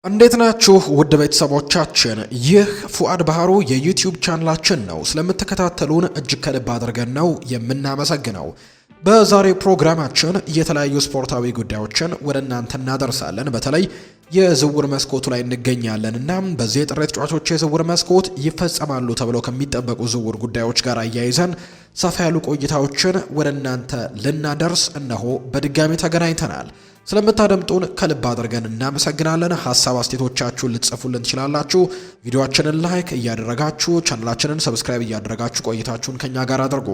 እንዴት ናችሁ ውድ ቤተሰቦቻችን? ይህ ፉአድ ባህሩ የዩቲዩብ ቻናላችን ነው። ስለምትከታተሉን እጅግ ከልብ አድርገን ነው የምናመሰግነው። በዛሬው ፕሮግራማችን የተለያዩ ስፖርታዊ ጉዳዮችን ወደ እናንተ እናደርሳለን። በተለይ የዝውውር መስኮቱ ላይ እንገኛለን እና በዚህ የጥር ተጫዋቾች የዝውውር መስኮት ይፈጸማሉ ተብለው ከሚጠበቁ ዝውውር ጉዳዮች ጋር አያይዘን ሰፋ ያሉ ቆይታዎችን ወደ እናንተ ልናደርስ እነሆ በድጋሚ ተገናኝተናል። ስለምታደምጡን ከልብ አድርገን እናመሰግናለን። ሐሳብ አስተያየቶቻችሁን ልትጽፉልን ትችላላችሁ። ቪዲዮአችንን ላይክ እያደረጋችሁ ቻናላችንን ሰብስክራይብ እያደረጋችሁ ቆይታችሁን ከኛ ጋር አድርጉ።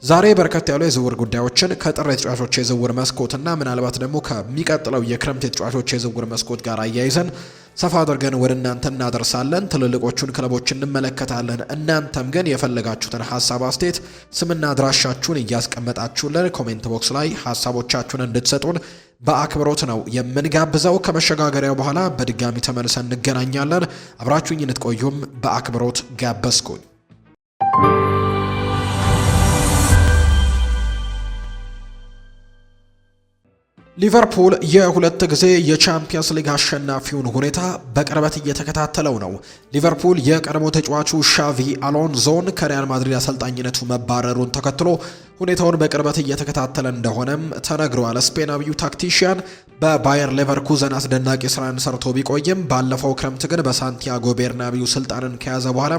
ዛሬ በርከት ያሉ የዝውውር ጉዳዮችን ከጥር የተጫዋቾች የዝውውር መስኮትና ምናልባት ደግሞ ከሚቀጥለው የክረምት የተጫዋቾች የዝውውር መስኮት ጋር አያይዘን ሰፋ አድርገን ወደ እናንተ እናደርሳለን። ትልልቆቹን ክለቦች እንመለከታለን። እናንተም ግን የፈለጋችሁትን ሐሳብ አስተያየት፣ ስምና አድራሻችሁን እያስቀመጣችሁልን ኮሜንት ቦክስ ላይ ሐሳቦቻችሁን እንድትሰጡን በአክብሮት ነው የምንጋብዘው። ከመሸጋገሪያው በኋላ በድጋሚ ተመልሰን እንገናኛለን። አብራችሁኝ እንድትቆዩም በአክብሮት ጋበዝኩኝ። ሊቨርፑል የሁለት ጊዜ የቻምፒየንስ ሊግ አሸናፊውን ሁኔታ በቅርበት እየተከታተለው ነው። ሊቨርፑል የቀድሞ ተጫዋቹ ሻቪ አሎንዞን ከሪያል ማድሪድ አሰልጣኝነቱ መባረሩን ተከትሎ ሁኔታውን በቅርበት እየተከታተለ እንደሆነም ተነግሯል። ስፔናዊው ታክቲሽያን በባየር ሌቨርኩዘን አስደናቂ ስራን ሰርቶ ቢቆይም ባለፈው ክረምት ግን በሳንቲያጎ ቤርናቢው ስልጣንን ከያዘ በኋላ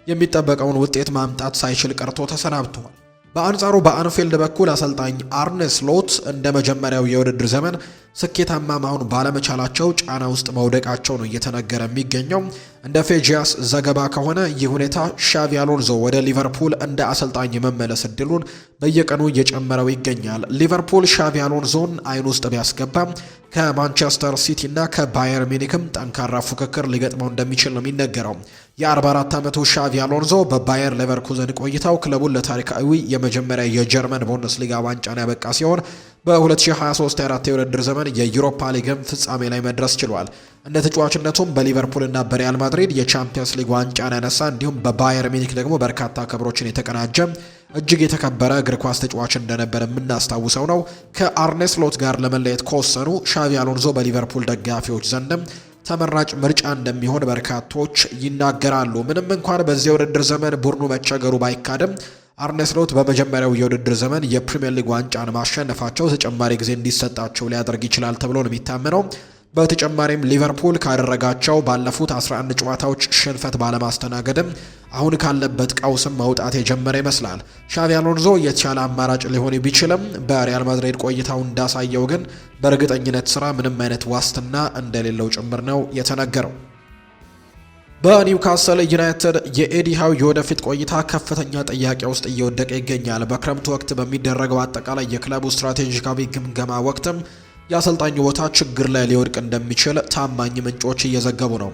የሚጠበቀውን ውጤት ማምጣት ሳይችል ቀርቶ ተሰናብቷል። በአንጻሩ በአንፊልድ በኩል አሰልጣኝ አርኔ ስሎት እንደ መጀመሪያው የውድድር ዘመን ስኬታማ መሆን ባለመቻላቸው ጫና ውስጥ መውደቃቸው ነው እየተነገረ የሚገኘው። እንደ ፌጂያስ ዘገባ ከሆነ ይህ ሁኔታ ሻቪ አሎንዞ ወደ ሊቨርፑል እንደ አሰልጣኝ የመመለስ እድሉን በየቀኑ እየጨመረው ይገኛል። ሊቨርፑል ሻቪ አሎንዞን አይን ውስጥ ቢያስገባም ከማንቸስተር ሲቲ እና ከባየር ሚኒክም ጠንካራ ፉክክር ሊገጥመው እንደሚችል ነው የሚነገረው። የ44 ዓመቱ ሻቪ አሎንዞ በባየር ሌቨርኩዘን ቆይታው ክለቡን ለታሪካዊ የመጀመሪያ የጀርመን ቡንደስሊጋ ዋንጫን ያበቃ ሲሆን በ2023/24 የውድድር ዘመን የዩሮፓ ሊግም ፍጻሜ ላይ መድረስ ችሏል። እንደ ተጫዋችነቱም በሊቨርፑልና በሪያል ማድሪድ የቻምፒየንስ ሊግ ዋንጫን ያነሳ እንዲሁም በባየር ሚኒክ ደግሞ በርካታ ክብሮችን የተቀናጀ እጅግ የተከበረ እግር ኳስ ተጫዋች እንደነበር የምናስታውሰው ነው። ከአርኔ ስሎት ጋር ለመለየት ከወሰኑ ሻቪ አሎንዞ በሊቨርፑል ደጋፊዎች ዘንድም ተመራጭ ምርጫ እንደሚሆን በርካቶች ይናገራሉ። ምንም እንኳን በዚህ የውድድር ዘመን ቡድኑ መቸገሩ ባይካድም አርኔ ስሎት በመጀመሪያው የውድድር ዘመን የፕሪሚየር ሊግ ዋንጫን ማሸነፋቸው ተጨማሪ ጊዜ እንዲሰጣቸው ሊያደርግ ይችላል ተብሎ ነው የሚታመነው። በተጨማሪም ሊቨርፑል ካደረጋቸው ባለፉት 11 ጨዋታዎች ሽንፈት ባለማስተናገድም አሁን ካለበት ቀውስም መውጣት የጀመረ ይመስላል። ሻቪ አሎንዞ የተሻለ አማራጭ ሊሆን ቢችልም በሪያል ማድሪድ ቆይታው እንዳሳየው ግን በእርግጠኝነት ስራ ምንም አይነት ዋስትና እንደሌለው ጭምር ነው የተነገረው። በኒውካስል ዩናይትድ የኤዲ ሃው የወደፊት ቆይታ ከፍተኛ ጥያቄ ውስጥ እየወደቀ ይገኛል። በክረምቱ ወቅት በሚደረገው አጠቃላይ የክለቡ ስትራቴጂካዊ ግምገማ ወቅትም የአሰልጣኙ ቦታ ችግር ላይ ሊወድቅ እንደሚችል ታማኝ ምንጮች እየዘገቡ ነው።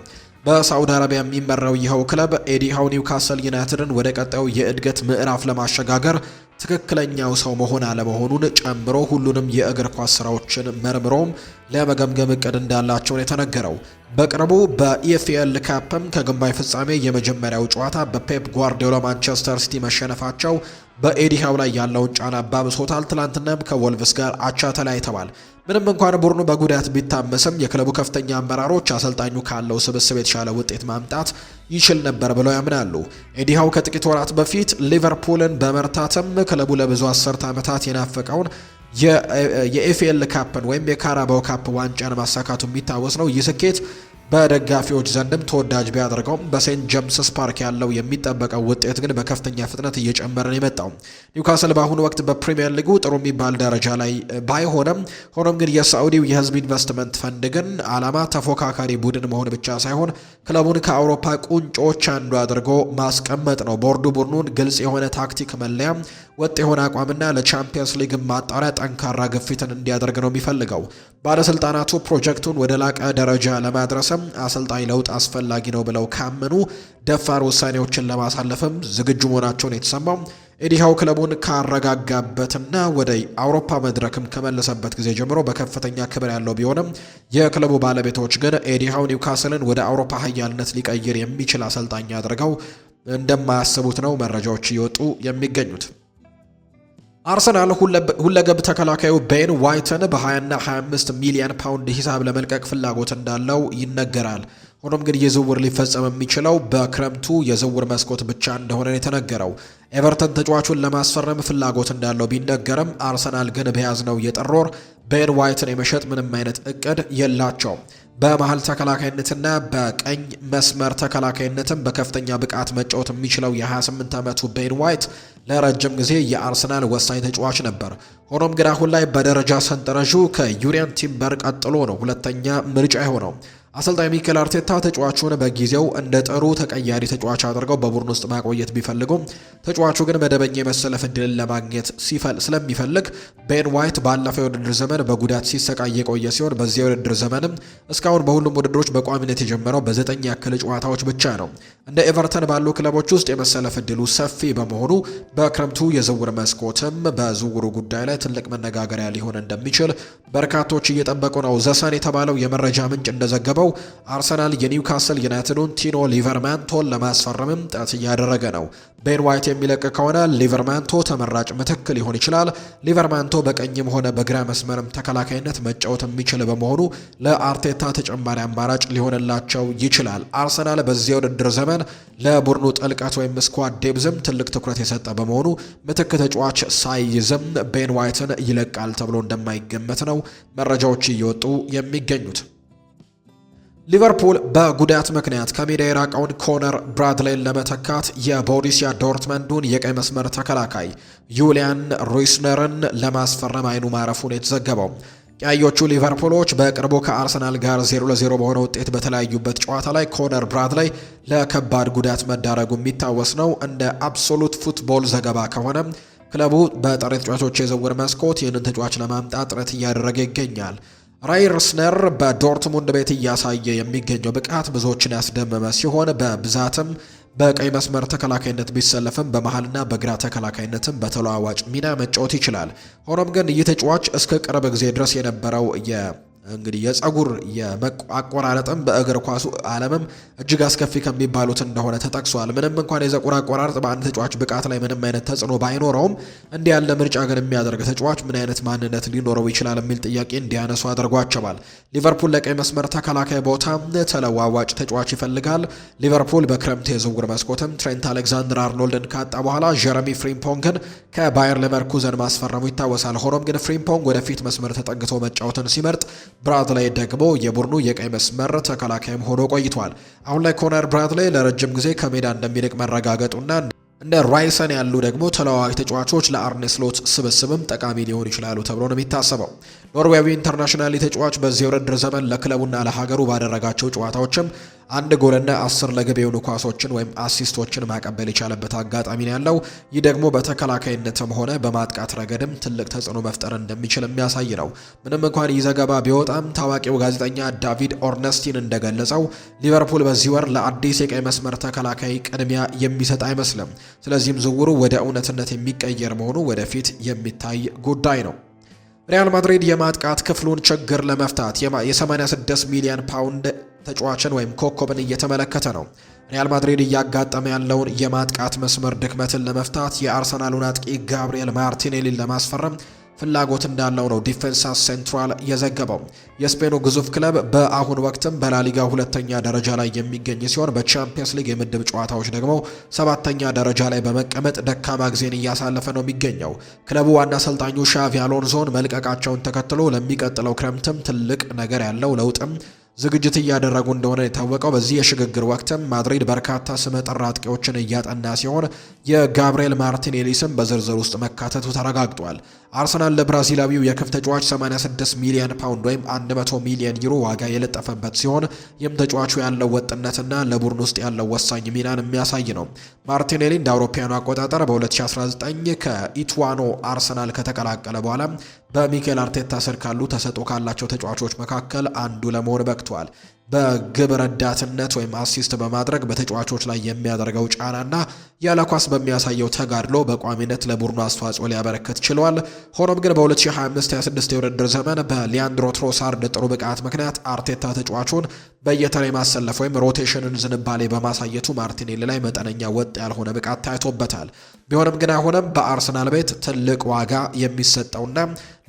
በሳዑዲ አረቢያ የሚመራው ይኸው ክለብ ኤዲ ሃው ኒውካስል ዩናይትድን ወደ ቀጣዩ የእድገት ምዕራፍ ለማሸጋገር ትክክለኛው ሰው መሆን አለመሆኑን ጨምሮ ሁሉንም የእግር ኳስ ስራዎችን መርምሮም ለመገምገም እቅድ እንዳላቸው ነው የተነገረው። በቅርቡ በኢኤፍኤል ካፕም ከግማሽ ፍጻሜ የመጀመሪያው ጨዋታ በፔፕ ጓርዲዮላ ማንቸስተር ሲቲ መሸነፋቸው በኤዲ ሃው ላይ ያለውን ጫና አባብሶታል። ትላንትናም ከወልቭስ ጋር አቻ ተለያይተዋል። ምንም እንኳን ቡድኑ በጉዳት ቢታመስም የክለቡ ከፍተኛ አመራሮች አሰልጣኙ ካለው ስብስብ የተሻለ ውጤት ማምጣት ይችል ነበር ብለው ያምናሉ። ኤዲ ሃው ከጥቂት ወራት በፊት ሊቨርፑልን በመርታትም ክለቡ ለብዙ አስርት ዓመታት የናፈቀውን የኤፍኤል ካፕን ወይም የካራባው ካፕ ዋንጫን ማሳካቱ የሚታወስ ነው። ይህ ስኬት በደጋፊዎች ዘንድም ተወዳጅ ቢያደርገውም በሴንት ጄምስስ ፓርክ ያለው የሚጠበቀው ውጤት ግን በከፍተኛ ፍጥነት እየጨመረ ነው የመጣው። ኒውካስል በአሁኑ ወቅት በፕሪሚየር ሊጉ ጥሩ የሚባል ደረጃ ላይ ባይሆንም ሆኖም ግን የሳዑዲው የህዝብ ኢንቨስትመንት ፈንድ ግን ዓላማ ተፎካካሪ ቡድን መሆን ብቻ ሳይሆን ክለቡን ከአውሮፓ ቁንጮች አንዱ አድርጎ ማስቀመጥ ነው። ቦርዱ ቡድኑን ግልጽ የሆነ ታክቲክ መለያ፣ ወጥ የሆነ አቋምና ለቻምፒየንስ ሊግ ማጣሪያ ጠንካራ ግፊትን እንዲያደርግ ነው የሚፈልገው። ባለስልጣናቱ ፕሮጀክቱን ወደ ላቀ ደረጃ ለማድረስም አሰልጣኝ ለውጥ አስፈላጊ ነው ብለው ካመኑ ደፋር ውሳኔዎችን ለማሳለፍም ዝግጁ መሆናቸውን የተሰማው ኤዲ ሃው ክለቡን ካረጋጋበትና ወደ አውሮፓ መድረክም ከመለሰበት ጊዜ ጀምሮ በከፍተኛ ክብር ያለው ቢሆንም የክለቡ ባለቤቶች ግን ኤዲ ሃው ኒውካስልን ወደ አውሮፓ ኃያልነት ሊቀይር የሚችል አሰልጣኝ አድርገው እንደማያስቡት ነው መረጃዎች እየወጡ የሚገኙት። አርሰናል ሁለገብ ተከላካዩ ቤን ዋይትን በ20 እና 25 ሚሊዮን ፓውንድ ሂሳብ ለመልቀቅ ፍላጎት እንዳለው ይነገራል። ሆኖም ግን የዝውውር ሊፈጸም የሚችለው በክረምቱ የዝውውር መስኮት ብቻ እንደሆነ የተነገረው። ኤቨርተን ተጫዋቹን ለማስፈረም ፍላጎት እንዳለው ቢነገርም አርሰናል ግን በያዝነው የጥር ወር ቤን ዋይትን የመሸጥ ምንም አይነት እቅድ የላቸውም። በመሀል ተከላካይነትና በቀኝ መስመር ተከላካይነትም በከፍተኛ ብቃት መጫወት የሚችለው የ28 ዓመቱ ቤን ዋይት ለረጅም ጊዜ የአርሰናል ወሳኝ ተጫዋች ነበር። ሆኖም ግን አሁን ላይ በደረጃ ሰንጠረዡ ከዩሪያን ቲምበር ቀጥሎ ነው ሁለተኛ ምርጫ የሆነው። አሰልጣኝ ሚኬል አርቴታ ተጫዋቹን በጊዜው እንደ ጥሩ ተቀያሪ ተጫዋች አድርገው በቡድን ውስጥ ማቆየት ቢፈልጉም ተጫዋቹ ግን መደበኛ የመሰለፍ ዕድልን ለማግኘት ስለሚፈልግ ቤን ዋይት ባለፈው የውድድር ዘመን በጉዳት ሲሰቃይ የቆየ ሲሆን በዚህ የውድድር ዘመንም እስካሁን በሁሉም ውድድሮች በቋሚነት የጀመረው በ9 ያክል ጨዋታዎች ብቻ ነው። እንደ ኤቨርተን ባሉ ክለቦች ውስጥ የመሰለፍ ዕድሉ ሰፊ በመሆኑ በክረምቱ የዝውውር መስኮትም በዝውውሩ ጉዳይ ላይ ትልቅ መነጋገሪያ ሊሆን እንደሚችል በርካቶች እየጠበቁ ነው። ዘሰን የተባለው የመረጃ ምንጭ እንደዘገበው አርሰናል የኒውካስል ዩናይትዱን ቲኖ ሊቨርማንቶን ለማስፈረምም ጥረት እያደረገ ነው። ቤን ዋይት የሚለቅ ከሆነ ሊቨርማንቶ ተመራጭ ምትክ ሊሆን ይችላል። ሊቨርማንቶ በቀኝም ሆነ በግራ መስመርም ተከላካይነት መጫወት የሚችል በመሆኑ ለአርቴታ ተጨማሪ አማራጭ ሊሆንላቸው ይችላል። አርሰናል በዚህ ውድድር ዘመን ለቡድኑ ጥልቀት ወይም ስኳድ ዴብዝም ትልቅ ትኩረት የሰጠ በመሆኑ ምትክ ተጫዋች ሳይዝም ቤን ዋይትን ይለቃል ተብሎ እንደማይገመት ነው መረጃዎች እየወጡ የሚገኙት። ሊቨርፑል በጉዳት ምክንያት ከሜዳ የራቀውን ኮነር ብራድሌይን ለመተካት የቦሩሲያ ዶርትመንዱን የቀይ መስመር ተከላካይ ዩሊያን ሩይስነርን ለማስፈረም አይኑ ማረፉን የተዘገበው። ቀያዮቹ ሊቨርፑሎች በቅርቡ ከአርሰናል ጋር 0-0 በሆነ ውጤት በተለያዩበት ጨዋታ ላይ ኮነር ብራድሌይ ለከባድ ጉዳት መዳረጉ የሚታወስ ነው። እንደ አብሶሉት ፉትቦል ዘገባ ከሆነ ክለቡ በጥር ተጫዋቾች የዝውውር መስኮት ይህንን ተጫዋች ለማምጣት ጥረት እያደረገ ይገኛል። ራይርስነር በዶርትሙንድ ቤት እያሳየ የሚገኘው ብቃት ብዙዎችን ያስደመመ ሲሆን በብዛትም በቀይ መስመር ተከላካይነት ቢሰለፍም በመሃልና በግራ ተከላካይነትም በተለዋዋጭ ሚና መጫወት ይችላል። ሆኖም ግን ይህ ተጫዋች እስከ ቅርብ ጊዜ ድረስ የነበረው እንግዲህ የጸጉር አቆራረጥም በእግር ኳሱ ዓለምም እጅግ አስከፊ ከሚባሉት እንደሆነ ተጠቅሷል። ምንም እንኳን የጸጉር አቆራረጥ በአንድ ተጫዋች ብቃት ላይ ምንም አይነት ተጽዕኖ ባይኖረውም እንዲህ ያለ ምርጫ ግን የሚያደርግ ተጫዋች ምን አይነት ማንነት ሊኖረው ይችላል የሚል ጥያቄ እንዲያነሱ አድርጓቸዋል። ሊቨርፑል ለቀይ መስመር ተከላካይ ቦታ ተለዋዋጭ ተጫዋች ይፈልጋል። ሊቨርፑል በክረምት የዝውውር መስኮትም ትሬንት አሌክዛንደር አርኖልድን ካጣ በኋላ ጀረሚ ፍሪምፖንግን ከባየር ሌቨርኩዘን ማስፈረሙ ይታወሳል። ሆኖም ግን ፍሪምፖንግ ወደፊት መስመር ተጠግቶ መጫወትን ሲመርጥ ብራድሌይ ደግሞ የቡድኑ የቀይ መስመር ተከላካይም ሆኖ ቆይቷል። አሁን ላይ ኮነር ብራድሌይ ለረጅም ጊዜ ከሜዳ እንደሚርቅ መረጋገጡና እንደ ራይሰን ያሉ ደግሞ ተለዋዋጭ ተጫዋቾች ለአርኔ ስሎት ስብስብም ጠቃሚ ሊሆኑ ይችላሉ ተብሎ ነው የሚታሰበው። ኖርዌያዊ ኢንተርናሽናል ተጫዋች በዚህ የውድድር ዘመን ለክለቡና ለሀገሩ ባደረጋቸው ጨዋታዎችም 1 ጎልና 10 ለግብ የሆኑ ኳሶችን ወይም አሲስቶችን ማቀበል የቻለበት አጋጣሚ ነው ያለው። ይህ ደግሞ በተከላካይነትም ሆነ በማጥቃት ረገድም ትልቅ ተጽዕኖ መፍጠር እንደሚችል የሚያሳይ ነው። ምንም እንኳን ይህ ዘገባ ቢወጣም ታዋቂው ጋዜጠኛ ዳቪድ ኦርነስቲን እንደገለጸው ሊቨርፑል በዚህ ወር ለአዲስ የቀይ መስመር ተከላካይ ቅድሚያ የሚሰጥ አይመስልም። ስለዚህም ዝውውሩ ወደ እውነትነት የሚቀየር መሆኑ ወደፊት የሚታይ ጉዳይ ነው። ሪያል ማድሪድ የማጥቃት ክፍሉን ችግር ለመፍታት የ86 ሚሊዮን ፓውንድ ተጫዋችን ወይም ኮከብን እየተመለከተ ነው። ሪያል ማድሪድ እያጋጠመ ያለውን የማጥቃት መስመር ድክመትን ለመፍታት የአርሰናሉን አጥቂ ጋብሪኤል ማርቲኔሊን ለማስፈረም ፍላጎት እንዳለው ነው ዲፌንሳ ሴንትራል የዘገበው። የስፔኑ ግዙፍ ክለብ በአሁን ወቅትም በላሊጋ 2ኛ ደረጃ ላይ የሚገኝ ሲሆን በቻምፒየንስ ሊግ የምድብ ጨዋታዎች ደግሞ 7ኛ ደረጃ ላይ በመቀመጥ ደካማ ጊዜን እያሳለፈ ነው የሚገኘው። ክለቡ ዋና አሰልጣኙ ሻቪ አሎንሶን መልቀቃቸውን ተከትሎ ለሚቀጥለው ክረምትም ትልቅ ነገር ያለው ለውጥም ዝግጅት እያደረጉ እንደሆነ የታወቀው። በዚህ የሽግግር ወቅትም ማድሪድ በርካታ ስመጥር አጥቂዎችን እያጠና ሲሆን የጋብሪኤል ማርቲኔሊ ስም በዝርዝር ውስጥ መካተቱ ተረጋግጧል። አርሰናል ለብራዚላዊው የክፍ ተጫዋች 86 ሚሊዮን ፓውንድ ወይም 100 ሚሊዮን ዩሮ ዋጋ የለጠፈበት ሲሆን ይህም ተጫዋቹ ያለው ወጥነትና ለቡድን ውስጥ ያለው ወሳኝ ሚናን የሚያሳይ ነው። ማርቲኔሊ እንደ አውሮፓውያኑ አቆጣጠር በ2019 ከኢትዋኖ አርሰናል ከተቀላቀለ በኋላ በሚኬል አርቴታ ስር ካሉ ተሰጥኦ ካላቸው ተጫዋቾች መካከል አንዱ ለመሆን በቅቷል። በግብ ረዳትነት ወይም አሲስት በማድረግ በተጫዋቾች ላይ የሚያደርገው ጫናና ያለ ኳስ በሚያሳየው ተጋድሎ በቋሚነት ለቡድኑ አስተዋጽኦ ሊያበረክት ችሏል። ሆኖም ግን በ2025-26 የውድድር ዘመን በሊያንድሮ ትሮሳርድ ጥሩ ብቃት ምክንያት አርቴታ ተጫዋቹን በየተራ ማሰለፍ ወይም ሮቴሽንን ዝንባሌ በማሳየቱ ማርቲኔሊ ላይ መጠነኛ ወጥ ያልሆነ ብቃት ታይቶበታል። ቢሆንም ግን አሁንም በአርሰናል ቤት ትልቅ ዋጋ የሚሰጠውና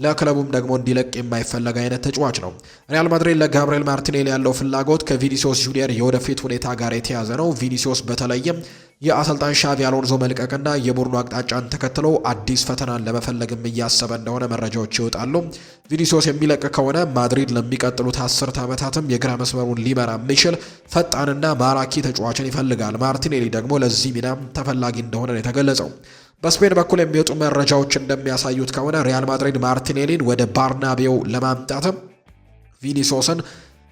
ለክለቡም ደግሞ እንዲለቅ የማይፈለግ አይነት ተጫዋች ነው። ሪያል ማድሪድ ለጋብሪኤል ማርቲኔሊ ያለው ፍላጎት ከቪኒሲዮስ ጁኒየር የወደፊት ሁኔታ ጋር የተያዘ ነው። ቪኒሲዮስ በተለይም የአሰልጣኝ ሻቪ አሎንዞ መልቀቅና የቡድኑ አቅጣጫን ተከትሎ አዲስ ፈተናን ለመፈለግም እያሰበ እንደሆነ መረጃዎች ይወጣሉ። ቪኒሲዮስ የሚለቅ ከሆነ ማድሪድ ለሚቀጥሉት 10 ዓመታትም የግራ መስመሩን ሊመራ የሚችል ፈጣንና ማራኪ ተጫዋችን ይፈልጋል። ማርቲኔሊ ደግሞ ለዚህ ሚና ተፈላጊ እንደሆነ ነው የተገለጸው። በስፔን በኩል የሚወጡ መረጃዎች እንደሚያሳዩት ከሆነ ሪያል ማድሪድ ማርቲኔሊን ወደ ባርናቤው ለማምጣትም ቪኒሲዮስን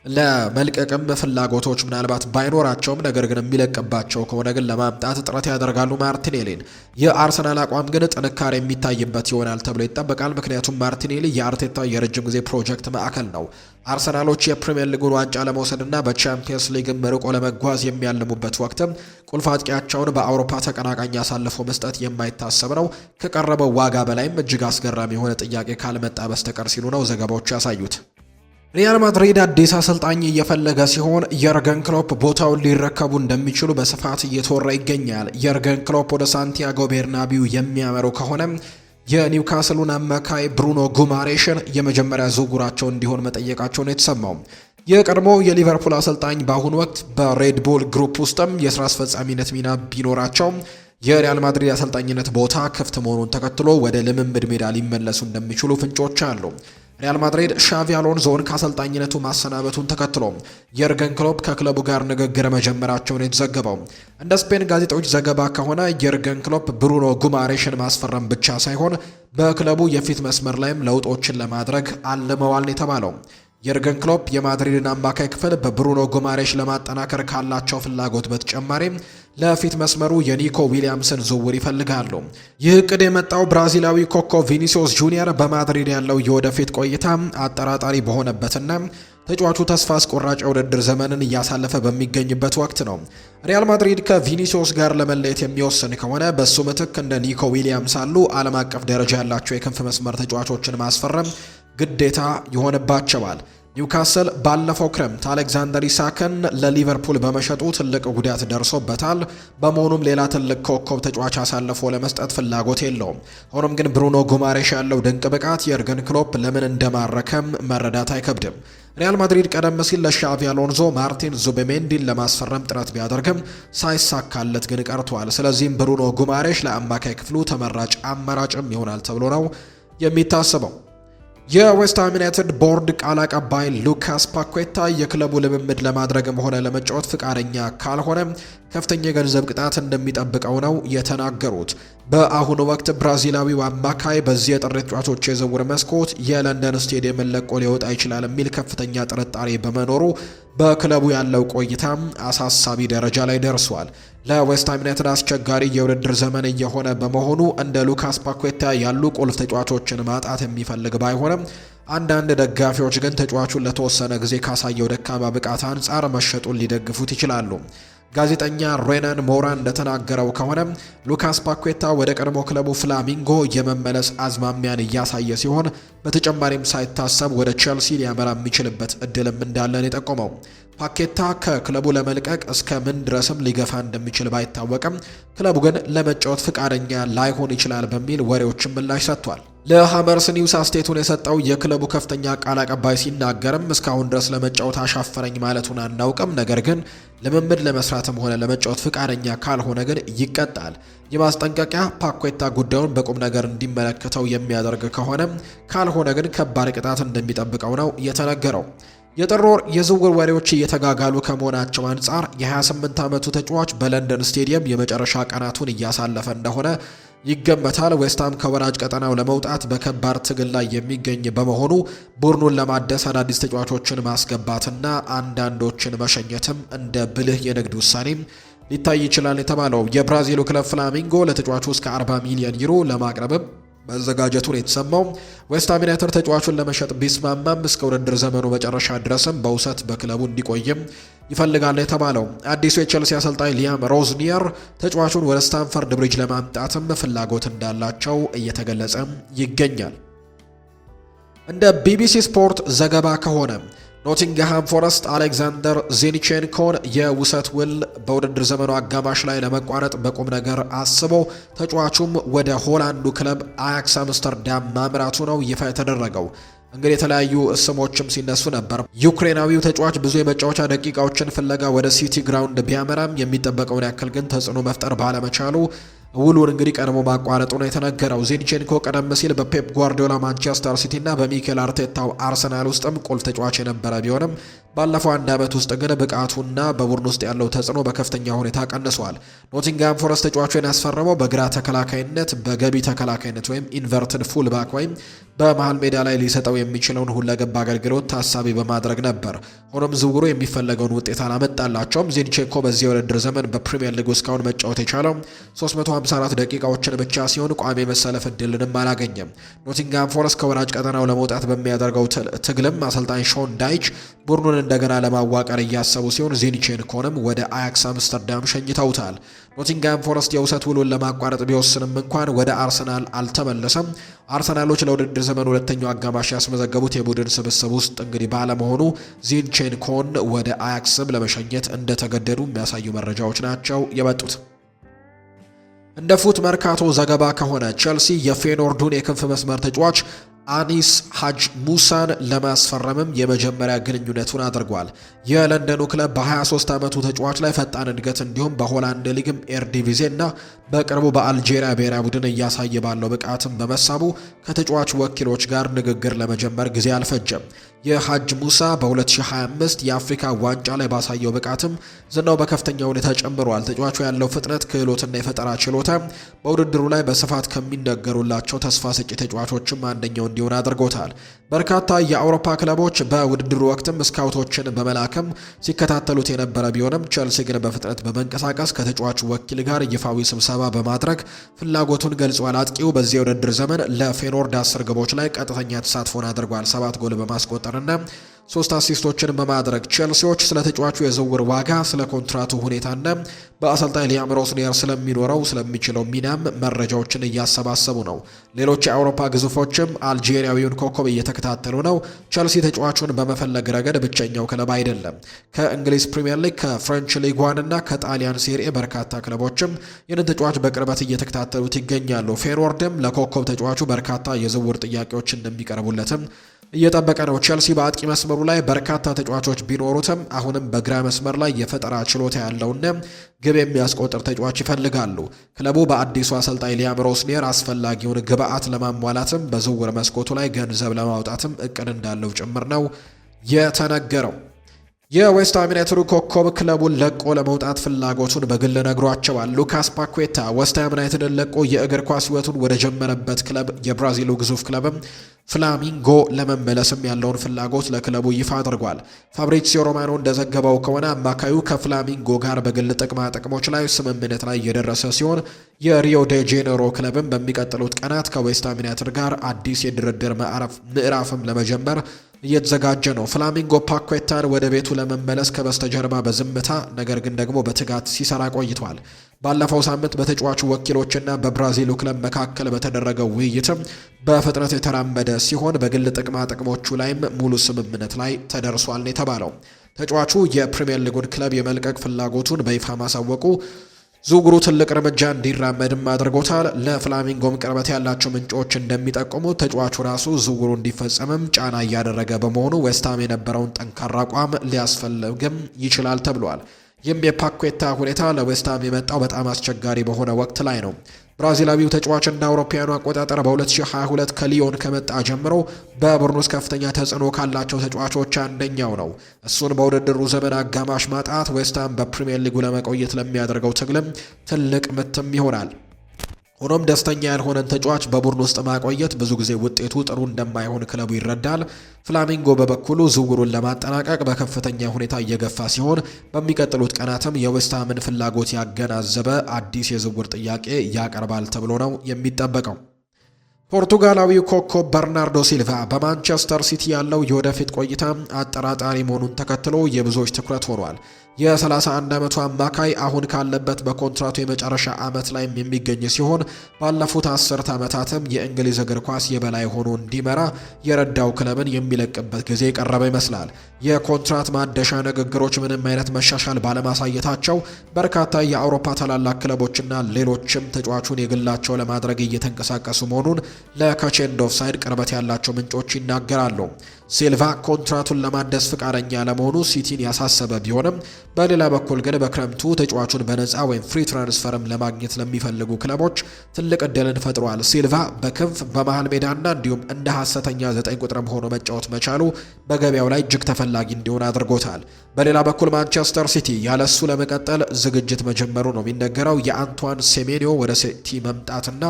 ለመልቀቅም ፍላጎቶች ምናልባት ባይኖራቸውም ነገር ግን የሚለቅባቸው ከሆነ ግን ለማምጣት ጥረት ያደርጋሉ ማርቲኔሊን። የአርሰናል አቋም ግን ጥንካሬ የሚታይበት ይሆናል ተብሎ ይጠበቃል። ምክንያቱም ማርቲኔሊ የአርቴታ የረጅም ጊዜ ፕሮጀክት ማዕከል ነው። አርሰናሎች የፕሪሚየር ሊጉን ዋንጫ ለመውሰድና በቻምፒየንስ ሊግም ርቆ ለመጓዝ የሚያልሙበት ወቅትም ቁልፍ አጥቂያቸውን በአውሮፓ ተቀናቃኝ አሳልፎ መስጠት የማይታሰብ ነው። ከቀረበው ዋጋ በላይም እጅግ አስገራሚ የሆነ ጥያቄ ካልመጣ በስተቀር ሲሉ ነው ዘገባዎች ያሳዩት። ሪያል ማድሪድ አዲስ አሰልጣኝ እየፈለገ ሲሆን የርገን ክሎፕ ቦታውን ሊረከቡ እንደሚችሉ በስፋት እየተወራ ይገኛል። የርገን ክሎፕ ወደ ሳንቲያጎ ቤርናቢው የሚያመሩ ከሆነ የኒውካስሉን አማካይ ብሩኖ ጉማሬሽን የመጀመሪያ ዝውውራቸው እንዲሆን መጠየቃቸው ነው የተሰማው። የቀድሞ የሊቨርፑል አሰልጣኝ በአሁኑ ወቅት በሬድቡል ግሩፕ ውስጥም የስራ አስፈጻሚነት ሚና ቢኖራቸው የሪያል ማድሪድ አሰልጣኝነት ቦታ ክፍት መሆኑን ተከትሎ ወደ ልምምድ ሜዳ ሊመለሱ እንደሚችሉ ፍንጮች አሉ። ሪያል ማድሪድ ሻቪ አሎንዞን ከአሰልጣኝነቱ ማሰናበቱን ተከትሎ የርገን ክሎፕ ከክለቡ ጋር ንግግር መጀመራቸውን የተዘገበው። እንደ ስፔን ጋዜጦች ዘገባ ከሆነ የርገን ክሎፕ ብሩኖ ጉማሬሽን ማስፈረም ብቻ ሳይሆን በክለቡ የፊት መስመር ላይም ለውጦችን ለማድረግ አልመዋል ነው የተባለው። የርገን ክሎፕ የማድሪድን አማካይ ክፍል በብሩኖ ጉማሬሽ ለማጠናከር ካላቸው ፍላጎት በተጨማሪ ለፊት መስመሩ የኒኮ ዊሊያምስን ዝውውር ይፈልጋሉ። ይህ እቅድ የመጣው ብራዚላዊ ኮከብ ቪኒሲዮስ ጁኒየር በማድሪድ ያለው የወደፊት ቆይታ አጠራጣሪ በሆነበትና ተጫዋቹ ተስፋ አስቆራጭ የውድድር ዘመንን እያሳለፈ በሚገኝበት ወቅት ነው። ሪያል ማድሪድ ከቪኒሲዮስ ጋር ለመለየት የሚወስን ከሆነ በሱ ምትክ እንደ ኒኮ ዊሊያምስ አሉ ዓለም አቀፍ ደረጃ ያላቸው የክንፍ መስመር ተጫዋቾችን ማስፈረም ግዴታ ይሆንባቸዋል። ኒውካስል ባለፈው ክረምት አሌክዛንደር ኢሳክን ለሊቨርፑል በመሸጡ ትልቅ ጉዳት ደርሶበታል። በመሆኑም ሌላ ትልቅ ኮከብ ተጫዋች አሳልፎ ለመስጠት ፍላጎት የለውም። ሆኖም ግን ብሩኖ ጉማሬሽ ያለው ድንቅ ብቃት የርገን ክሎፕ ለምን እንደማረከም መረዳት አይከብድም። ሪያል ማድሪድ ቀደም ሲል ለሻቪ አሎንዞ ማርቲን ዙቤሜንዲን ለማስፈረም ጥረት ቢያደርግም ሳይሳካለት ግን ቀርቷል። ስለዚህም ብሩኖ ጉማሬሽ ለአማካይ ክፍሉ ተመራጭ አማራጭም ይሆናል ተብሎ ነው የሚታሰበው። የዌስትሃም ዩናይትድ ቦርድ ቃል አቀባይ ሉካስ ፓኬታ የክለቡ ልምምድ ለማድረግም ሆነ ለመጫወት ፍቃደኛ ካልሆነ ከፍተኛ የገንዘብ ቅጣት እንደሚጠብቀው ነው የተናገሩት። በአሁኑ ወቅት ብራዚላዊው አማካይ በዚህ የጥር ተጫዋቾች የዝውውር መስኮት የለንደን ስቴዲየምን ለቆ ሊወጣ ይችላል የሚል ከፍተኛ ጥርጣሬ በመኖሩ በክለቡ ያለው ቆይታም አሳሳቢ ደረጃ ላይ ደርሷል። ለዌስትሃም ዩናይትድ አስቸጋሪ የውድድር ዘመን እየሆነ በመሆኑ እንደ ሉካስ ፓኬታ ያሉ ቁልፍ ተጫዋቾችን ማጣት የሚፈልግ ባይሆንም አንዳንድ ደጋፊዎች ግን ተጫዋቹን ለተወሰነ ጊዜ ካሳየው ደካማ ብቃት አንጻር መሸጡን ሊደግፉት ይችላሉ። ጋዜጠኛ ሬናን ሞራን እንደተናገረው ከሆነ ሉካስ ፓኬታ ወደ ቀድሞ ክለቡ ፍላሚንጎ የመመለስ አዝማሚያን እያሳየ ሲሆን በተጨማሪም ሳይታሰብ ወደ ቼልሲ ሊያመራ የሚችልበት እድልም እንዳለን የጠቆመው። ፓኬታ ከክለቡ ለመልቀቅ እስከ ምን ድረስም ሊገፋ እንደሚችል ባይታወቅም ክለቡ ግን ለመጫወት ፍቃደኛ ላይሆን ይችላል በሚል ወሬዎችን ምላሽ ሰጥቷል። ለሃመርስ ኒውስ አስቴቱን የሰጠው የክለቡ ከፍተኛ ቃል አቀባይ ሲናገርም እስካሁን ድረስ ለመጫወት አሻፈረኝ ማለቱን አናውቅም፣ ነገር ግን ልምምድ ለመስራትም ሆነ ለመጫወት ፍቃደኛ ካልሆነ ግን ይቀጣል። የማስጠንቀቂያ ፓኬታ ጉዳዩን በቁም ነገር እንዲመለከተው የሚያደርግ ከሆነ ካልሆነ ግን ከባድ ቅጣት እንደሚጠብቀው ነው የተነገረው። የጥር ወር የዝውውር ወሬዎች እየተጋጋሉ ከመሆናቸው አንጻር የ28 ዓመቱ ተጫዋች በለንደን ስቴዲየም የመጨረሻ ቀናቱን እያሳለፈ እንደሆነ ይገመታል። ዌስትሃም ከወራጅ ቀጠናው ለመውጣት በከባድ ትግል ላይ የሚገኝ በመሆኑ ቡድኑን ለማደስ አዳዲስ ተጫዋቾችን ማስገባትና አንዳንዶችን መሸኘትም እንደ ብልህ የንግድ ውሳኔም ሊታይ ይችላል የተባለው የብራዚሉ ክለብ ፍላሚንጎ ለተጫዋቹ እስከ 40 ሚሊዮን ዩሮ ለማቅረብም መዘጋጀቱን የተሰማው ዌስትሃም ዩናይትድ ተጫዋቹን ለመሸጥ ቢስማማም እስከ ውድድር ዘመኑ መጨረሻ ድረስም በውሰት በክለቡ እንዲቆይም ይፈልጋል የተባለው አዲሱ የቼልሲ አሰልጣኝ ሊያም ሮዝኒየር ተጫዋቹን ወደ ስታንፈርድ ብሪጅ ለማምጣትም ፍላጎት እንዳላቸው እየተገለጸ ይገኛል። እንደ ቢቢሲ ስፖርት ዘገባ ከሆነ ኖቲንግሃም ፎረስት አሌክዛንደር ዚንቼንኮን የውሰት ውል በውድድር ዘመኑ አጋማሽ ላይ ለመቋረጥ በቁም ነገር አስቦ ተጫዋቹም ወደ ሆላንዱ ክለብ አያክስ አምስተርዳም ማምራቱ ነው ይፋ የተደረገው። እንግዲህ የተለያዩ ስሞችም ሲነሱ ነበር። ዩክሬናዊው ተጫዋች ብዙ የመጫወቻ ደቂቃዎችን ፍለጋ ወደ ሲቲ ግራውንድ ቢያመራም የሚጠበቀውን ያክል ግን ተጽዕኖ መፍጠር ባለመቻሉ ውሉን እንግዲህ ቀድሞ ማቋረጡ ነው የተነገረው። ዚንቼንኮ ቀደም ሲል በፔፕ ጓርዲዮላ ማንቸስተር ሲቲ እና በሚኬል አርቴታው አርሰናል ውስጥም ቁልፍ ተጫዋች የነበረ ቢሆንም ባለፈው አንድ ዓመት ውስጥ ግን ብቃቱና በቡድን ውስጥ ያለው ተጽዕኖ በከፍተኛ ሁኔታ ቀንሷል። ኖቲንግሃም ፎረስት ተጫዋቹን ያስፈረመው በግራ ተከላካይነት፣ በገቢ ተከላካይነት ወይም ኢንቨርትድ ፉልባክ ወይም በመሃል ሜዳ ላይ ሊሰጠው የሚችለውን ሁለገብ አገልግሎት ታሳቢ በማድረግ ነበር። ሆኖም ዝውውሩ የሚፈለገውን ውጤት አላመጣላቸውም። ዚንቼንኮ በዚህ የውድድር ዘመን በፕሪሚየር ሊግ እስካሁን መጫወት የቻለው 354 ደቂቃዎችን ብቻ ሲሆን ቋሚ መሰለፍ እድልንም አላገኘም። ኖቲንግሃም ፎረስት ከወራጅ ቀጠናው ለመውጣት በሚያደርገው ትግልም አሰልጣኝ ሾን ዳይች ቡድኑን እንደገና ለማዋቀር እያሰቡ ሲሆን ዚንቼንኮንም ወደ አያክስ አምስተርዳም ሸኝተውታል። ኖቲንግሃም ፎረስት የውሰት ውሉን ለማቋረጥ ቢወስንም እንኳን ወደ አርሰናል አልተመለሰም። አርሰናሎች ለውድድር ዘመን ሁለተኛው አጋማሽ ያስመዘገቡት የቡድን ስብስብ ውስጥ እንግዲህ ባለመሆኑ ዚንቼንኮን ወደ አያክስም ለመሸኘት እንደተገደዱ የሚያሳዩ መረጃዎች ናቸው የመጡት። እንደ ፉት መርካቶ ዘገባ ከሆነ ቼልሲ የፌኖርዱን የክንፍ መስመር ተጫዋች አኒስ ሀጅ ሙሳን ለማስፈረምም የመጀመሪያ ግንኙነቱን አድርጓል። የለንደኑ ክለብ በ23 ዓመቱ ተጫዋች ላይ ፈጣን እድገት እንዲሁም በሆላንድ ሊግም ኤርዲቪዜ እና በቅርቡ በአልጄሪያ ብሔራዊ ቡድን እያሳየ ባለው ብቃትም በመሳቡ ከተጫዋች ወኪሎች ጋር ንግግር ለመጀመር ጊዜ አልፈጀም። የሀጅ ሙሳ በ2025 የአፍሪካ ዋንጫ ላይ ባሳየው ብቃትም ዝናው በከፍተኛ ሁኔታ ጨምሯል። ተጫዋቹ ያለው ፍጥነት፣ ክህሎትና የፈጠራ ችሎታ በውድድሩ ላይ በስፋት ከሚነገሩላቸው ተስፋ ሰጪ ተጫዋቾችም አንደኛው እንዲሆን አድርጎታል። በርካታ የአውሮፓ ክለቦች በውድድሩ ወቅትም ስካውቶችን በመላክም ሲከታተሉት የነበረ ቢሆንም ቼልሲ ግን በፍጥነት በመንቀሳቀስ ከተጫዋቹ ወኪል ጋር ይፋዊ ስብሰባ በማድረግ ፍላጎቱን ገልጿል። አጥቂው በዚህ የውድድር ዘመን ለፌኖርድ 10 ግቦች ላይ ቀጥተኛ ተሳትፎን አድርጓል። 7 ጎል በማስቆጠርና 3 አሲስቶችን በማድረግ ቼልሲዎች ስለ ተጫዋቹ የዝውውር ዋጋ፣ ስለ ኮንትራቱ ሁኔታና በአሰልጣኝ ሊያም ሮስኒየር ስለሚችለው ሚናም መረጃዎችን እያሰባሰቡ ነው። ሌሎች የአውሮፓ ግዙፎችም አልጄሪያዊውን ኮከብ እየተከታተሉ ነው። ቼልሲ ተጫዋቹን በመፈለግ ረገድ ብቸኛው ክለብ አይደለም። ከእንግሊዝ ፕሪምየር ሊግ፣ ከፍሬንች ሊግ ዋን እና ከጣሊያን ሴሪኤ በርካታ ክለቦችም ይህንን ተጫዋች በቅርበት እየተከታተሉት ይገኛሉ። ፌኖርድም ለኮከብ ተጫዋቹ በርካታ የዝውውር ጥያቄዎች እንደሚቀርቡለትም እየጠበቀ ነው። ቼልሲ በአጥቂ መስመሩ ላይ በርካታ ተጫዋቾች ቢኖሩትም አሁንም በግራ መስመር ላይ የፈጠራ ችሎታ ያለውና ግብ የሚያስቆጥር ተጫዋች ይፈልጋሉ። ክለቡ በአዲሱ አሰልጣኝ ሊያም ሮስኒየር አስፈላጊውን ግብአት ለማሟላትም በዝውውር መስኮቱ ላይ ገንዘብ ለማውጣትም እቅድ እንዳለው ጭምር ነው የተነገረው። የዌስትሃም ዩናይትዱ ኮከብ ክለቡን ለቆ ለመውጣት ፍላጎቱን በግል ነግሯቸዋል። ሉካስ ፓኩዌታ ዌስትሃም ዩናይትድን ለቆ የእግር ኳስ ሕይወቱን ወደ ጀመረበት ክለብ የብራዚሉ ግዙፍ ክለብም ፍላሚንጎ ለመመለስም ያለውን ፍላጎት ለክለቡ ይፋ አድርጓል። ፋብሪዚዮ ሮማኖ እንደዘገበው ከሆነ አማካዩ ከፍላሚንጎ ጋር በግል ጥቅማ ጥቅሞች ላይ ስምምነት ላይ የደረሰ ሲሆን የሪዮ ዴ ጄኔሮ ክለብም በሚቀጥሉት ቀናት ከዌስትሃም ዩናይትድ ጋር አዲስ የድርድር ምዕራፍም ለመጀመር እየተዘጋጀ ነው። ፍላሚንጎ ፓኩዌታን ወደ ቤቱ ለመመለስ ከበስተጀርባ በዝምታ ነገር ግን ደግሞ በትጋት ሲሰራ ቆይቷል። ባለፈው ሳምንት በተጫዋቹ ወኪሎችና በብራዚሉ ክለብ መካከል በተደረገው ውይይትም በፍጥነት የተራመደ ሲሆን በግል ጥቅማ ጥቅሞቹ ላይም ሙሉ ስምምነት ላይ ተደርሷል ነው የተባለው። ተጫዋቹ የፕሪሚየር ሊጉን ክለብ የመልቀቅ ፍላጎቱን በይፋ ማሳወቁ ዝውውሩ ትልቅ እርምጃ እንዲራመድም አድርጎታል። ለፍላሚንጎም ቅርበት ያላቸው ምንጮች እንደሚጠቁሙት ተጫዋቹ ራሱ ዝውውሩ እንዲፈጸምም ጫና እያደረገ በመሆኑ ዌስትሃም የነበረውን ጠንካራ አቋም ሊያስፈልግም ይችላል ተብሏል። ይህም የፓኩዌታ ሁኔታ ለዌስትሃም የመጣው በጣም አስቸጋሪ በሆነ ወቅት ላይ ነው። ብራዚላዊው ተጫዋች እንደ አውሮፓውያኑ አቆጣጠር በ2022 ከሊዮን ከመጣ ጀምሮ በቡድኑ ውስጥ ከፍተኛ ተጽዕኖ ካላቸው ተጫዋቾች አንደኛው ነው። እሱን በውድድሩ ዘመን አጋማሽ ማጣት ዌስትሃም በፕሪሚየር ሊጉ ለመቆየት ለሚያደርገው ትግልም ትልቅ ምትም ይሆናል። ሆኖም ደስተኛ ያልሆነን ተጫዋች በቡድን ውስጥ ማቆየት ብዙ ጊዜ ውጤቱ ጥሩ እንደማይሆን ክለቡ ይረዳል። ፍላሚንጎ በበኩሉ ዝውውሩን ለማጠናቀቅ በከፍተኛ ሁኔታ እየገፋ ሲሆን በሚቀጥሉት ቀናትም የዌስትሃምን ፍላጎት ያገናዘበ አዲስ የዝውውር ጥያቄ ያቀርባል ተብሎ ነው የሚጠበቀው። ፖርቱጋላዊው ኮከብ በርናርዶ ሲልቫ በማንቸስተር ሲቲ ያለው የወደፊት ቆይታ አጠራጣሪ መሆኑን ተከትሎ የብዙዎች ትኩረት ሆኗል። የ31 ዓመቱ አማካይ አሁን ካለበት በኮንትራቱ የመጨረሻ ዓመት ላይ የሚገኝ ሲሆን ባለፉት 10 ዓመታትም የእንግሊዝ እግር ኳስ የበላይ ሆኖ እንዲመራ የረዳው ክለብን የሚለቅበት ጊዜ የቀረበ ይመስላል። የኮንትራት ማደሻ ንግግሮች ምንም አይነት መሻሻል ባለማሳየታቸው በርካታ የአውሮፓ ታላላቅ ክለቦችና ሌሎችም ተጫዋቹን የግላቸው ለማድረግ እየተንቀሳቀሱ መሆኑን ለካቼንድ ኦፍሳይድ ቅርበት ያላቸው ምንጮች ይናገራሉ። ሲልቫ ኮንትራቱን ለማደስ ፍቃደኛ ለመሆኑ ሲቲን ያሳሰበ ቢሆንም በሌላ በኩል ግን በክረምቱ ተጫዋቹን በነፃ ወይም ፍሪ ትራንስፈርም ለማግኘት ለሚፈልጉ ክለቦች ትልቅ እድልን ፈጥሯል። ሲልቫ በክንፍ በመሃል ሜዳና እንዲሁም እንደ ሐሰተኛ 9 ቁጥርም ሆኖ መጫወት መቻሉ በገበያው ላይ እጅግ ተፈላጊ እንዲሆን አድርጎታል። በሌላ በኩል ማንቸስተር ሲቲ ያለሱ ለመቀጠል ዝግጅት መጀመሩ ነው የሚነገረው። የአንቷን ሴሜኒዮ ወደ ሲቲ መምጣትና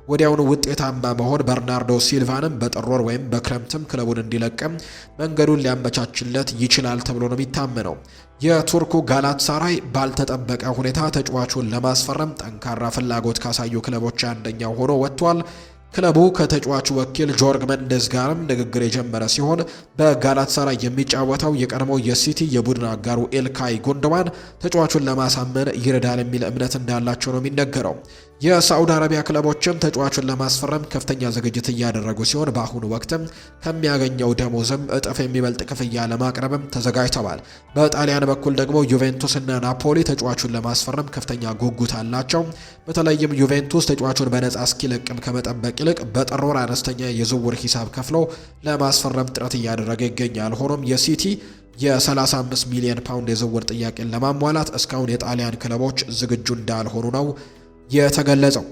ወዲያውኑ ውጤታማ መሆን በርናርዶ ሲልቫንም በጥር ወር ወይም በክረምትም ክለቡን እንዲለቅም መንገዱን ሊያመቻችለት ይችላል ተብሎ ነው የሚታመነው። የቱርኩ ጋላታሳራይ ባልተጠበቀ ሁኔታ ተጫዋቹን ለማስፈረም ጠንካራ ፍላጎት ካሳዩ ክለቦች አንደኛው ሆኖ ወጥቷል። ክለቡ ከተጫዋቹ ወኪል ጆርግ መንደስ ጋርም ንግግር የጀመረ ሲሆን በጋላታሳራይ የሚጫወተው የቀድሞ የሲቲ የቡድን አጋሩ ኤልካይ ጉንዶዋን ተጫዋቹን ለማሳመን ይረዳል የሚል እምነት እንዳላቸው ነው የሚነገረው። የሳዑዲ አረቢያ ክለቦችም ተጫዋቹን ለማስፈረም ከፍተኛ ዝግጅት እያደረጉ ሲሆን በአሁኑ ወቅትም ከሚያገኘው ደሞዝም እጥፍ የሚበልጥ ክፍያ ለማቅረብም ተዘጋጅተዋል። በጣሊያን በኩል ደግሞ ዩቬንቱስና ናፖሊ ተጫዋቹን ለማስፈረም ከፍተኛ ጉጉት አላቸው። በተለይም ዩቬንቱስ ተጫዋቹን በነፃ እስኪለቅም ከመጠበቅ ይልቅ በጥር ወር አነስተኛ የዝውውር ሂሳብ ከፍሎ ለማስፈረም ጥረት እያደረገ ይገኛል። ሆኖም የሲቲ የ35 ሚሊዮን ፓውንድ የዝውውር ጥያቄን ለማሟላት እስካሁን የጣሊያን ክለቦች ዝግጁ እንዳልሆኑ ነው የተገለጸው።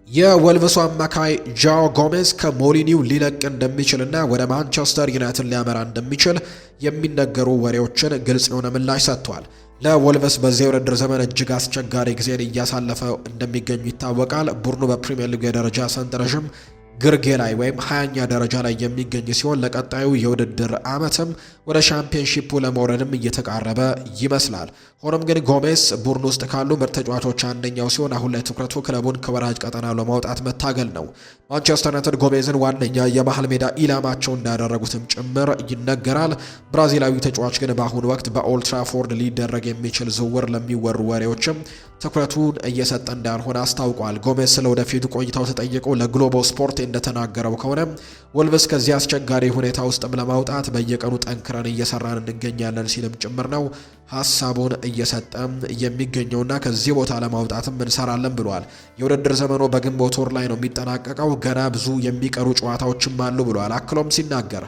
የወልቭሱ አማካይ ጃኦ ጎሜዝ ከሞሊኒው ሊለቅ እንደሚችልና ወደ ማንቸስተር ዩናይትድ ሊያመራ እንደሚችል የሚነገሩ ወሬዎችን ግልጽ የሆነ ምላሽ ሰጥቷል። ለወልቭስ በዚህ የውድድር ዘመን እጅግ አስቸጋሪ ጊዜን እያሳለፈ እንደሚገኙ ይታወቃል። ቡድኑ በፕሪሚየር ሊግ የደረጃ ሰንጠረዥም ግርጌ ላይ ወይም 20ኛ ደረጃ ላይ የሚገኝ ሲሆን ለቀጣዩ የውድድር ዓመትም ወደ ሻምፒዮንሺፑ ለመውረድም እየተቃረበ ይመስላል። ሆኖም ግን ጎሜስ ቡድን ውስጥ ካሉ ምርጥ ተጫዋቾች አንደኛው ሲሆን አሁን ላይ ትኩረቱ ክለቡን ከወራጅ ቀጠና ለማውጣት መታገል ነው። ማንቸስተር ዩናይትድ ጎሜዝን ዋነኛ የመሃል ሜዳ ኢላማቸው እንዳደረጉትም ጭምር ይነገራል። ብራዚላዊ ተጫዋች ግን በአሁኑ ወቅት በኦልድ ትራፎርድ ሊደረግ የሚችል ዝውውር ለሚወሩ ወሬዎችም ትኩረቱን እየሰጠ እንዳልሆነ አስታውቋል። ጎሜዝ ስለ ወደፊቱ ቆይታው ተጠይቆ ለግሎቦ ስፖርት እንደተናገረው ከሆነ ወልቭስ ከዚህ አስቸጋሪ ሁኔታ ውስጥም ለማውጣት በየቀኑ ጠንክረን እየሰራን እንገኛለን ሲልም ጭምር ነው ሀሳቡን እየሰጠም የሚገኘውና ከዚህ ቦታ ለማውጣትም እንሰራለን ብሏል። የውድድር ዘመኑ በግንቦት ወር ላይ ነው የሚጠናቀቀው። ገና ብዙ የሚቀሩ ጨዋታዎችም አሉ ብሏል። አክሎም ሲናገር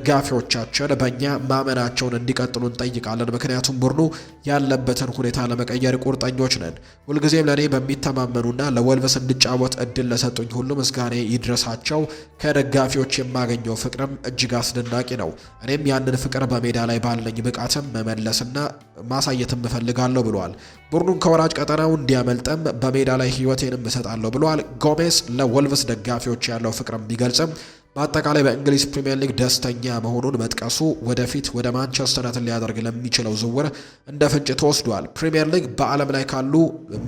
ደጋፊዎቻችን በእኛ ማመናቸውን እንዲቀጥሉ እንጠይቃለን። ምክንያቱም ቡድኑ ያለበትን ሁኔታ ለመቀየር ቁርጠኞች ነን። ሁልጊዜም ለእኔ በሚተማመኑና ለወልቭስ እንድጫወት እድል ለሰጡኝ ሁሉ ምስጋና ይድረሳቸው። ከደጋፊዎች የማገኘው ፍቅርም እጅግ አስደናቂ ነው። እኔም ያንን ፍቅር በሜዳ ላይ ባለኝ ብቃትም መመለስና ማሳየትም እፈልጋለሁ ብሏል። ቡድኑን ከወራጅ ቀጠናው እንዲያመልጥም በሜዳ ላይ ሕይወቴንም እሰጣለሁ ብሏል። ጎሜዝ ለወልቭስ ደጋፊዎች ያለው ፍቅርም ቢገልጽም በአጠቃላይ በእንግሊዝ ፕሪሚየር ሊግ ደስተኛ መሆኑን መጥቀሱ ወደፊት ወደ ማንቸስተር ዩናይትድ ሊያደርግ ለሚችለው ዝውውር እንደ ፍንጭ ተወስዷል። ፕሪሚየር ሊግ በዓለም ላይ ካሉ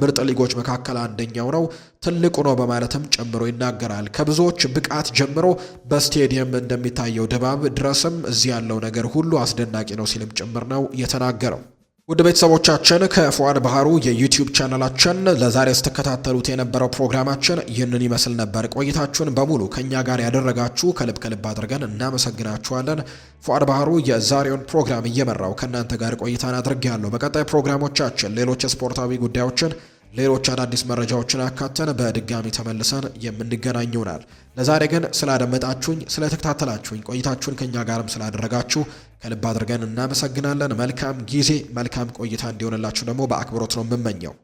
ምርጥ ሊጎች መካከል አንደኛው ነው፣ ትልቁ ነው በማለትም ጨምሮ ይናገራል። ከብዙዎች ብቃት ጀምሮ በስቴዲየም እንደሚታየው ድባብ ድረስም እዚህ ያለው ነገር ሁሉ አስደናቂ ነው ሲልም ጭምር ነው የተናገረው። ውድ ቤተሰቦቻችን ከፉአድ ባህሩ የዩቲዩብ ቻናላችን ለዛሬ ስትከታተሉት የነበረው ፕሮግራማችን ይህንን ይመስል ነበር። ቆይታችሁን በሙሉ ከኛ ጋር ያደረጋችሁ ከልብ ከልብ አድርገን እናመሰግናችኋለን። ፉአድ ባህሩ የዛሬውን ፕሮግራም እየመራው ከእናንተ ጋር ቆይታን አድርጌያለሁ። በቀጣይ ፕሮግራሞቻችን ሌሎች ስፖርታዊ ጉዳዮችን፣ ሌሎች አዳዲስ መረጃዎችን አካተን በድጋሚ ተመልሰን የምንገናኝ ይሆናል። ለዛሬ ግን ስላደመጣችሁኝ፣ ስለተከታተላችሁኝ፣ ቆይታችሁን ከኛ ጋርም ስላደረጋችሁ ከልብ አድርገን እናመሰግናለን። መልካም ጊዜ፣ መልካም ቆይታ እንዲሆንላችሁ ደግሞ በአክብሮት ነው የምመኘው።